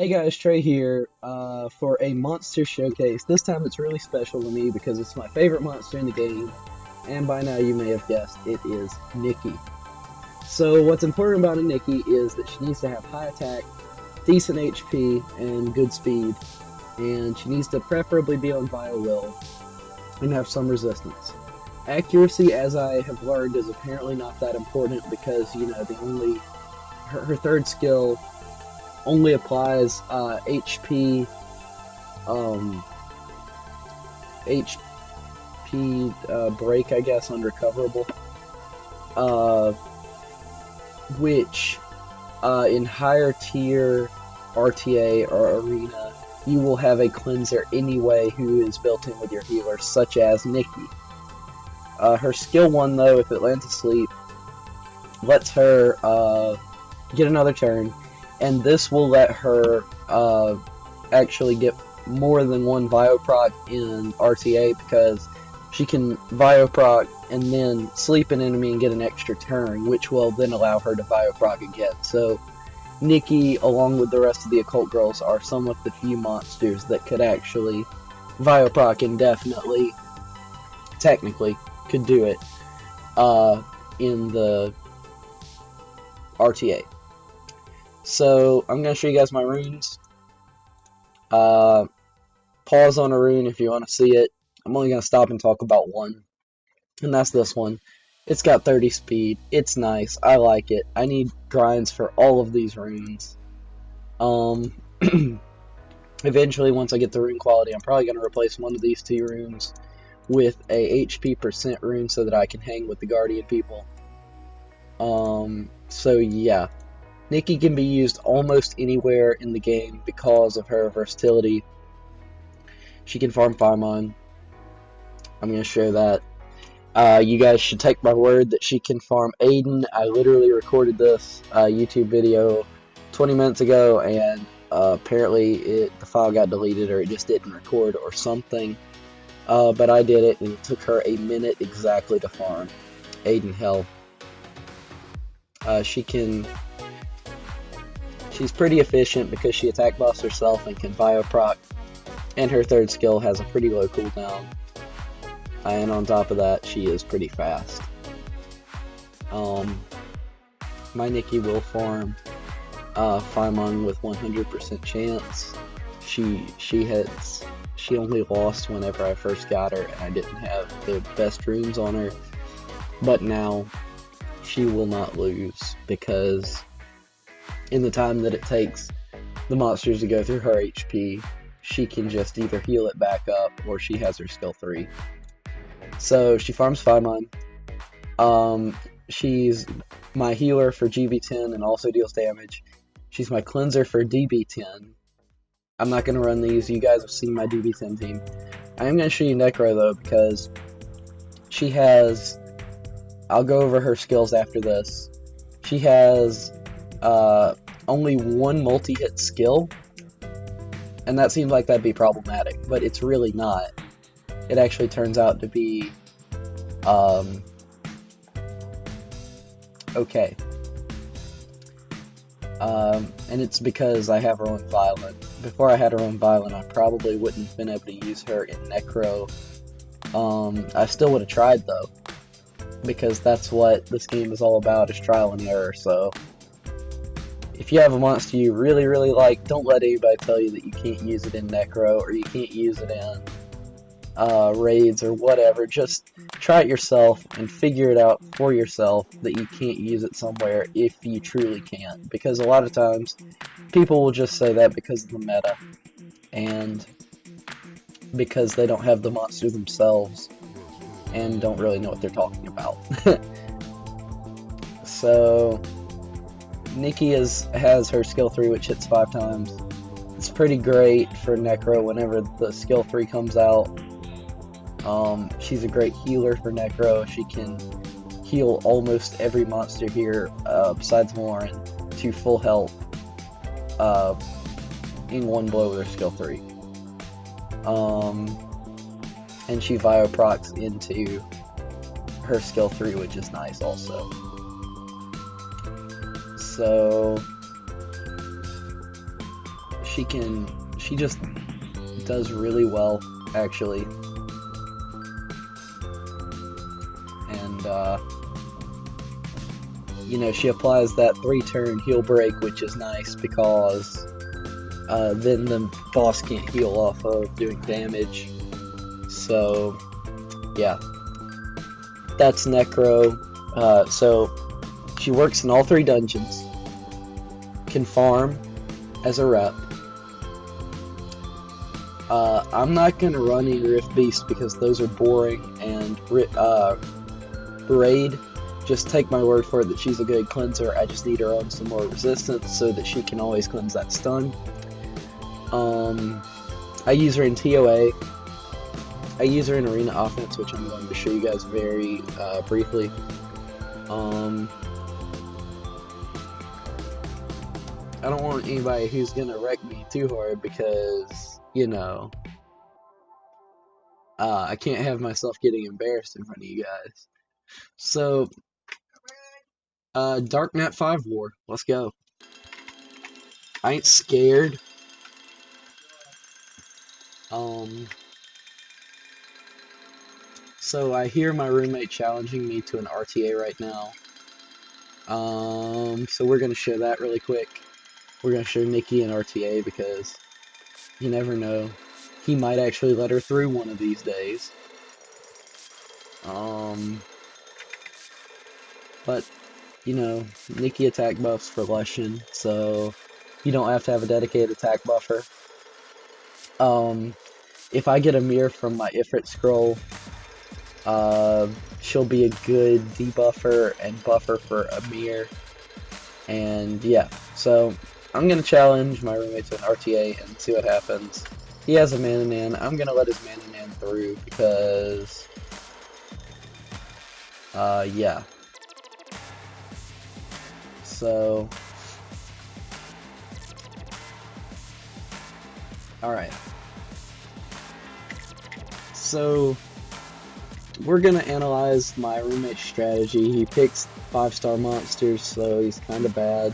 Hey guys, Trey here for a monster showcase. This time it's really special to me because it's my favorite monster in the game, and by now you may have guessed it is Nicki. So what's important about a Nicki is that she needs to have high attack, decent HP, and good speed, and she needs to preferably be on Bio Will and have some resistance. Accuracy, as I have learned, is apparently not that important because, her third skill only applies HP um, HP break, I guess, unrecoverable, uh, which in higher tier RTA or arena you will have a cleanser anyway who is built in with your healer, such as Nicki. Her skill 1 though, if it lands asleep, lets her get another turn, and this will let her actually get more than one Bioproc in RTA because she can Bioproc and then sleep an enemy and get an extra turn, which will then allow her to Bioproc again. So Nicki, along with the rest of the Occult Girls, are some of the few monsters that could actually Bioproc indefinitely, technically, could do it in the RTA. So I'm going to show you guys my runes. Pause on a rune if you want to see it. I'm only going to stop and talk about one, and that's this one. It's got 30 speed. It's nice. I like it. I need grinds for all of these runes. Eventually, once I get the rune quality, I'm probably going to replace one of these two runes with a HP percent rune so that I can hang with the Guardian people. So yeah. Nicki can be used almost anywhere in the game because of her versatility. She can farm Paimon. I'm going to show that. You guys should take my word that she can farm Aiden. I literally recorded this YouTube video 20 minutes ago, and apparently the file got deleted or it just didn't record or something. But I did it, and it took her a minute exactly to farm Aiden hell. She's pretty efficient because she attack buffs herself and can Bioproc, and her third skill has a pretty low cooldown. And on top of that, she is pretty fast. My Nicki will farm Paimon with 100% chance. She only lost whenever I first got her, and I didn't have the best runes on her. But now she will not lose because in the time that it takes the monsters to go through her HP, she can just either heal it back up or she has her skill 3. So she farms Paimon. She's my healer for GB10 and also deals damage. She's my cleanser for DB10. I'm not going to run these. You guys have seen my DB10 team. I am going to show you Necro though because she has... I'll go over her skills after this. She has only one multi-hit skill, and that seems like that'd be problematic, but it's really not. It actually turns out to be okay. And it's because I have her own Violent. Before I had her own Violent, I probably wouldn't have been able to use her in Necro. I still would have tried though, because that's what this game is all about, is trial and error. So if you have a monster you really, really like, don't let anybody tell you that you can't use it in Necro or you can't use it in raids or whatever. Just try it yourself and figure it out for yourself that you can't use it somewhere if you truly can. Because a lot of times people will just say that because of the meta and because they don't have the monster themselves and don't really know what they're talking about. So Nicki has her skill 3, which hits 5 times. It's pretty great for Necro whenever the skill 3 comes out. She's a great healer for Necro. She can heal almost every monster here, besides Lauren, to full health in one blow with her skill 3. And she Bioprocs into her skill 3, which is nice also. So she just does really well, actually. And, you know, she applies that 3-turn heal break, which is nice because then the boss can't heal off of doing damage. So, yeah. That's Necro. So, she works in all 3 dungeons. Can farm as a rep. I'm not going to run any Rift Beast because those are boring, and Raid, just take my word for it that she's a good cleanser. I just need her on some more resistance so that she can always cleanse that stun. I use her in TOA. I use her in Arena Offense, which I'm going to show you guys very briefly. I don't want anybody who's gonna wreck me too hard because, you know, I can't have myself getting embarrassed in front of you guys. So, Dark Knight 5 War, let's go. I ain't scared. So I hear my roommate challenging me to an RTA right now. So we're gonna show that really quick. We're gonna show Nicki an RTA because you never know. He might actually let her through one of these days. But, you know, Nicki attack buffs for Lushen, so you don't have to have a dedicated attack buffer. If I get a mirror from my Ifrit scroll, she'll be a good debuffer and buffer for a mirror. And yeah, so I'm gonna challenge my roommate to an RTA and see what happens. He has a Mana Man. I'm gonna let his Mana Man through because, yeah. So, alright. So, we're gonna analyze my roommate's strategy. He picks 5-star monsters, so he's kind of bad.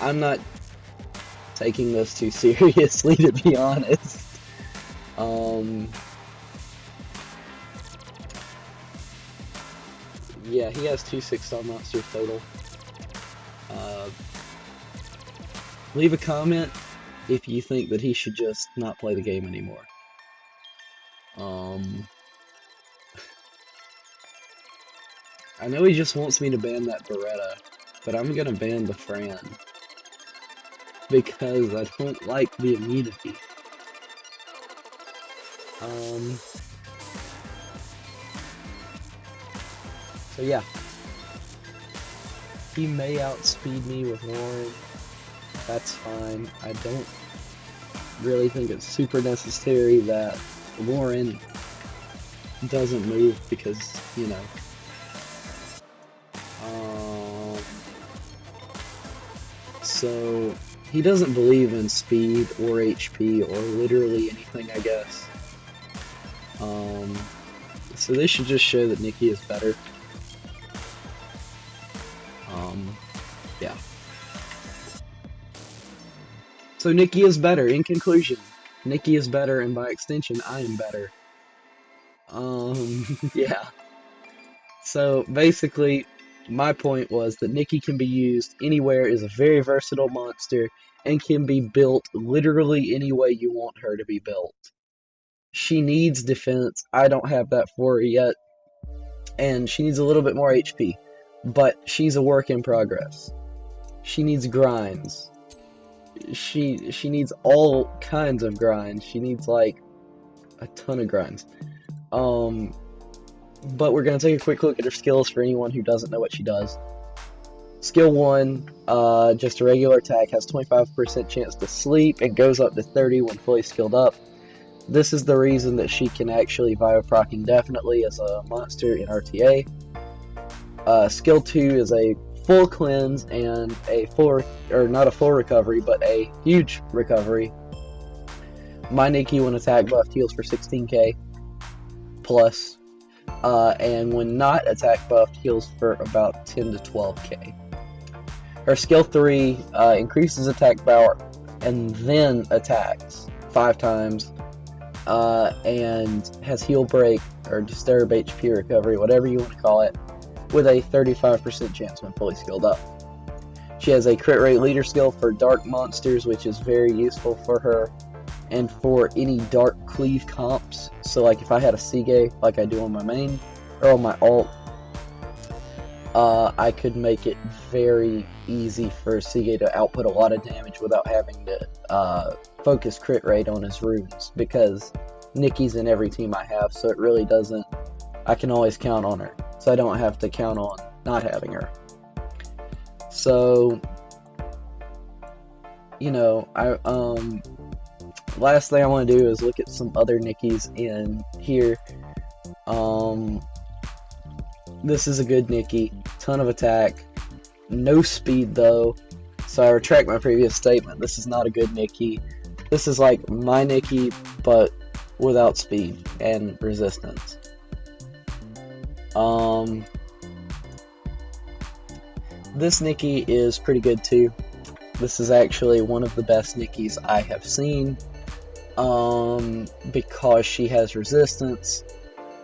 I'm not taking this too seriously, to be honest. Yeah, he has 2 6-star monsters total. Leave a comment if you think that he should just not play the game anymore. I know he just wants me to ban that Beretta, but I'm gonna ban the Fran because I don't like the immunity. So yeah, he may outspeed me with Lauren. That's fine. I don't really think it's super necessary that Lauren doesn't move because, you know. So he doesn't believe in speed or HP or literally anything, I guess. So this should just show that Nicki is better. Yeah. So Nicki is better. In conclusion, Nicki is better, and by extension, I am better. Yeah. So basically, my point was that Nicki can be used anywhere, is a very versatile monster, and can be built literally any way you want her to be built. She needs defense. I don't have that for her yet. And she needs a little bit more HP. But she's a work in progress. She needs grinds. She needs all kinds of grinds. She needs, like, a ton of grinds. But we're going to take a quick look at her skills for anyone who doesn't know what she does. Skill 1, just a regular attack, has 25% chance to sleep, and goes up to 30 when fully skilled up. This is the reason that she can actually Bioproc indefinitely as a monster in RTA. Skill 2 is a full cleanse and a full, or not a full recovery, but a huge recovery. My Nicki, when attack buffed, heals for 16k plus, and when not attack buffed, heals for about 10 to 12k. Her skill 3 increases attack power and then attacks 5 times, and has heal break or disturb HP recovery, whatever you want to call it, with a 35% chance when fully skilled up. She has a crit rate leader skill for dark monsters, which is very useful for her and for any dark cleave comps. So like if I had a Sige like I do on my main or on my alt, I could make it very easy for Sige to output a lot of damage without having to focus crit rate on his runes, because Nicki's in every team I have, so it really doesn't, I can always count on her, so I don't have to count on not having her. So, you know, last thing I want to do is look at some other Nickies in here. This is a good Nicki, ton of attack, no speed though, so I retract my previous statement. This is not a good Nicki. This is like my Nicki, but without speed and resistance. This Nicki is pretty good too. This is actually one of the best Nickis I have seen, because she has resistance,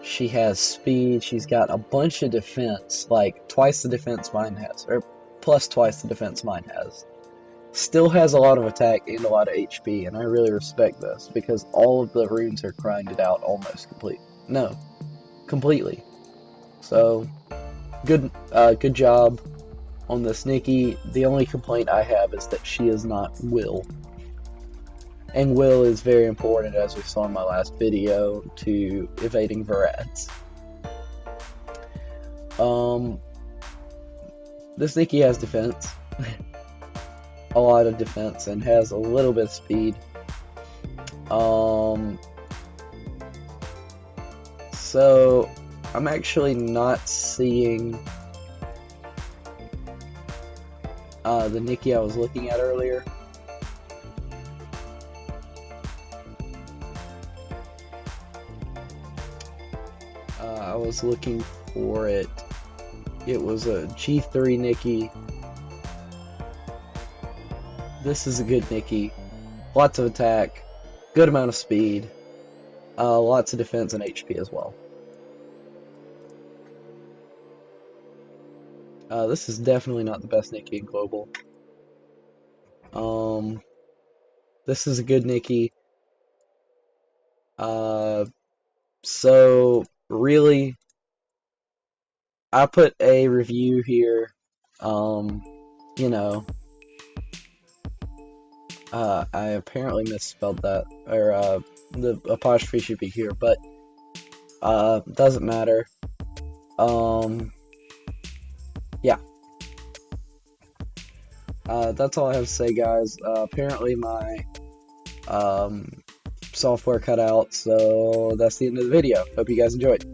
she has speed, she's got a bunch of defense, like twice the defense mine has, or plus twice the defense mine has. Still has a lot of attack and a lot of HP, and I really respect this, because all of the runes are grinded out almost completely. So, good job on this Nicki. The only complaint I have is that she is not Will. And Will is very important, as we saw in my last video, to evading Verads. This Nicki has defense. A lot of defense, and has a little bit of speed. So, I'm actually not seeing the Nicki I was looking at earlier. I was looking for it. It was a G3 Nicki. This is a good Nicki. Lots of attack, good amount of speed, lots of defense and HP as well. This is definitely not the best Nicki in Global. This is a good Nicki. So really, I put a review here. You know, I apparently misspelled that, or the apostrophe should be here, but doesn't matter. Yeah. That's all I have to say, guys. Apparently my software cut out, so that's the end of the video. Hope you guys enjoyed.